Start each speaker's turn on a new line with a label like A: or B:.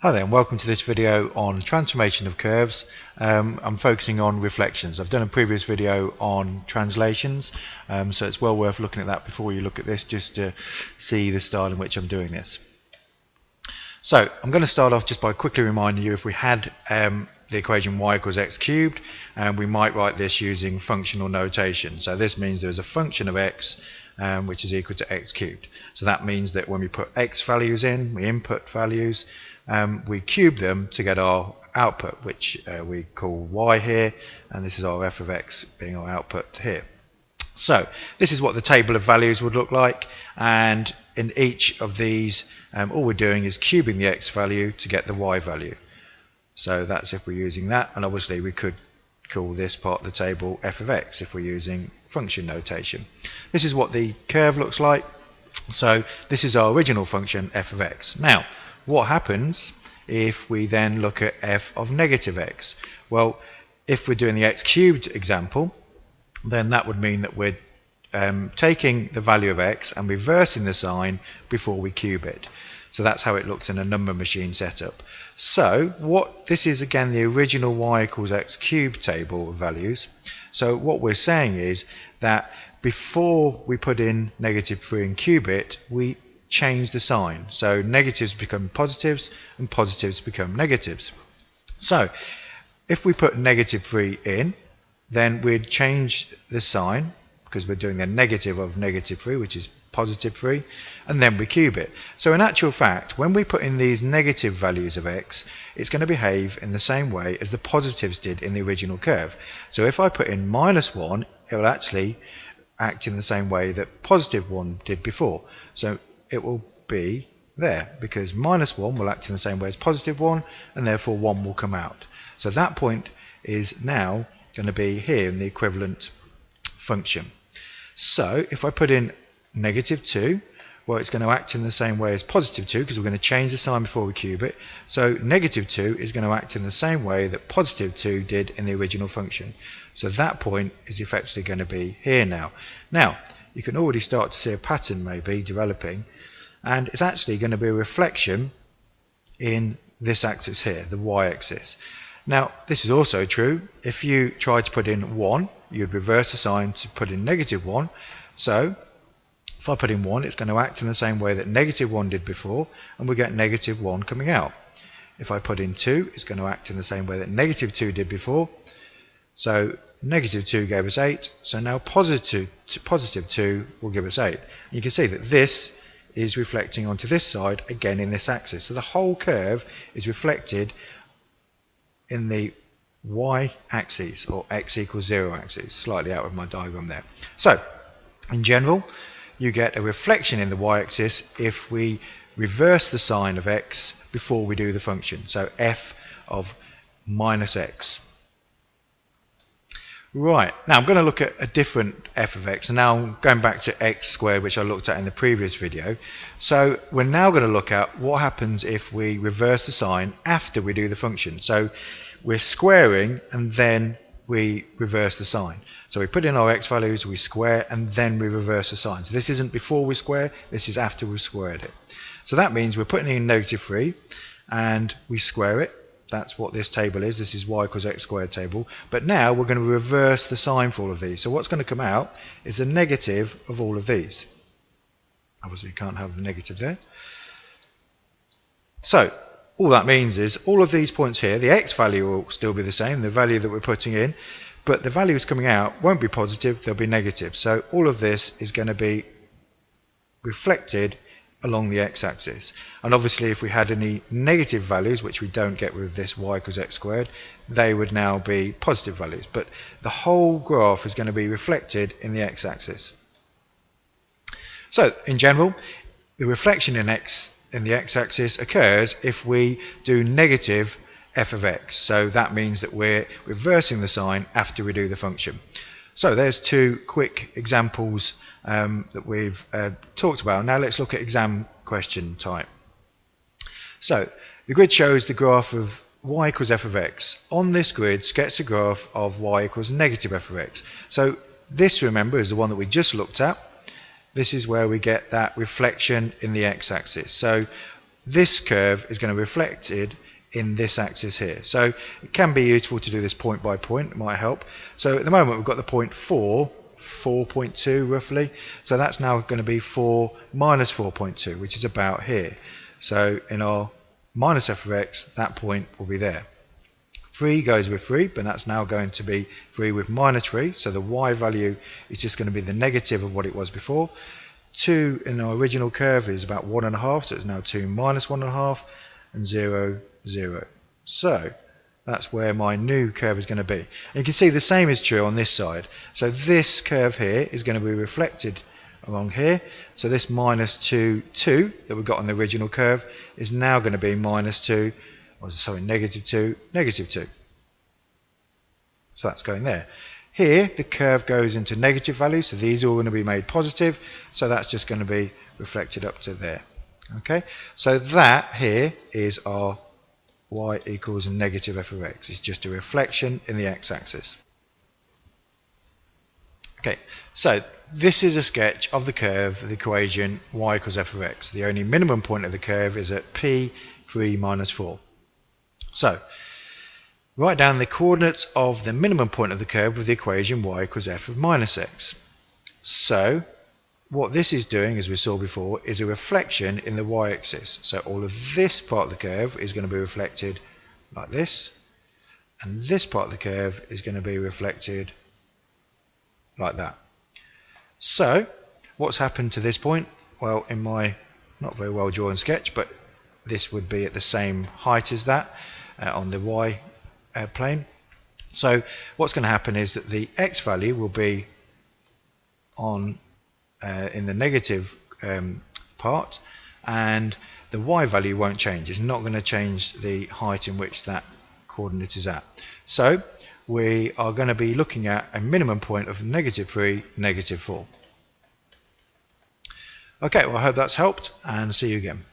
A: Hi there and welcome to this video on transformation of curves. I'm focusing on reflections. I've done a previous video on translations, so it's well worth looking at that before you look at this just to see the style in which I'm doing this. So I'm going to start off just by quickly reminding you if we had the equation y equals x cubed, and we might write this using functional notation. So this means there is a function of x which is equal to x cubed. So that means that when we put x values in, we input values, we cube them to get our output, which we call y here, and this is our f of x being our output here. So this is what the table of values would look like, and in each of these all we're doing is cubing the x value to get the y value. So that's if we're using that, and obviously we could call this part of the table f of x if we're using function notation. This is what the curve looks like. So this is our original function f of x. Now what happens if we then look at f of negative x? Well, if we're doing the x cubed example, then that would mean that we're taking the value of x and reversing the sign before we cube it. So that's how it looks in a number machine setup. So what this is, again, the original y equals x cubed table of values. So what we're saying is that before we put in -3 and cube it, we change the sign. So negatives become positives and positives become negatives. So if we put -3 in, then we'd change the sign because we're doing the negative of -3, which is +3, and then we cube it. So in actual fact, when we put in these negative values of x, it's going to behave in the same way as the positives did in the original curve. So if I put in -1, it will actually act in the same way that +1 did before. So it will be there because -1 will act in the same way as +1, and therefore 1 will come out. So that point is now going to be here in the equivalent function. So if I put in -2, well, it's going to act in the same way as +2 because we're going to change the sign before we cube it. So -2 is going to act in the same way that +2 did in the original function. So that point is effectively going to be here now. Now, you can already start to see a pattern maybe developing, and it's actually going to be a reflection in this axis here, the y-axis. Now, this is also true. If you try to put in 1, you'd reverse the sign to put in -1. So if I put in 1, it's going to act in the same way that -1 did before, and we get -1 coming out. If I put in 2, it's going to act in the same way that -2 did before. So -2 gave us 8, so now +2 will give us 8. You can see that this is reflecting onto this side again in this axis. So the whole curve is reflected in the y-axis, or x equals 0 axis, slightly out of my diagram there. So in general, you get a reflection in the y-axis if we reverse the sign of x before we do the function. So f of -x. Right, now I'm going to look at a different f of x, and now I'm going back to x squared, which I looked at in the previous video. So we're now going to look at what happens if we reverse the sign after we do the function. So we're squaring and then we reverse the sign. So we put in our x values, we square, and then we reverse the sign. So this isn't before we square, this is after we've squared it. So that means we're putting in -3 and we square it. That's what this table is. This is y equals x squared table. But now we're going to reverse the sign for all of these. So what's going to come out is the negative of all of these. Obviously you can't have the negative there. So all that means is all of these points here, the x value will still be the same, the value that we're putting in, but the values coming out won't be positive, they'll be negative. So all of this is going to be reflected along the x-axis. And obviously if we had any negative values, which we don't get with this y equals x squared, they would now be positive values. But the whole graph is going to be reflected in the x-axis. So in general, the reflection in the x-axis occurs if we do negative f of x. So that means that we're reversing the sign after we do the function. So there's two quick examples that we've talked about. Now let's look at exam question type. So the grid shows the graph of y equals f of x. On this grid, sketch a graph of y equals -f of x. So this, remember, is the one that we just looked at. This is where we get that reflection in the x-axis. So this curve is going to be reflected in this axis here. So it can be useful to do this point by point, it might help. So at the moment we've got the point 4.2 roughly, so that's now going to be 4 minus 4.2, which is about here. So in our minus f of x, that point will be there. 3 goes with 3, but that's now going to be 3 with minus 3, so the y value is just going to be the negative of what it was before. 2 in our original curve is about 1.5, so it's now 2 minus 1.5, and 0, 0. So that's where my new curve is going to be. And you can see the same is true on this side. So this curve here is going to be reflected along here. So this minus 2 that we got on the original curve is now going to be minus 2, or sorry, negative 2, negative 2. So that's going there. Here the curve goes into negative values, so these are all going to be made positive, so that's just going to be reflected up to there. Okay, so that here is our y equals negative f of x. It's just a reflection in the x-axis. Okay, so this is a sketch of the curve, the equation y equals f of x. The only minimum point of the curve is at p 3 minus 4. So write down the coordinates of the minimum point of the curve with the equation y equals f of minus x. So what this is doing, as we saw before, is a reflection in the y-axis. So all of this part of the curve is going to be reflected like this, and this part of the curve is going to be reflected like that. So what's happened to this point? Well, in my not very well drawn sketch, but this would be at the same height as that on the y plane. So what's going to happen is that the x value will be on in the negative part, and the y value won't change. It's not going to change the height in which that coordinate is at. So we are going to be looking at a minimum point of negative 3, negative 4. Okay, well I hope that's helped, and see you again.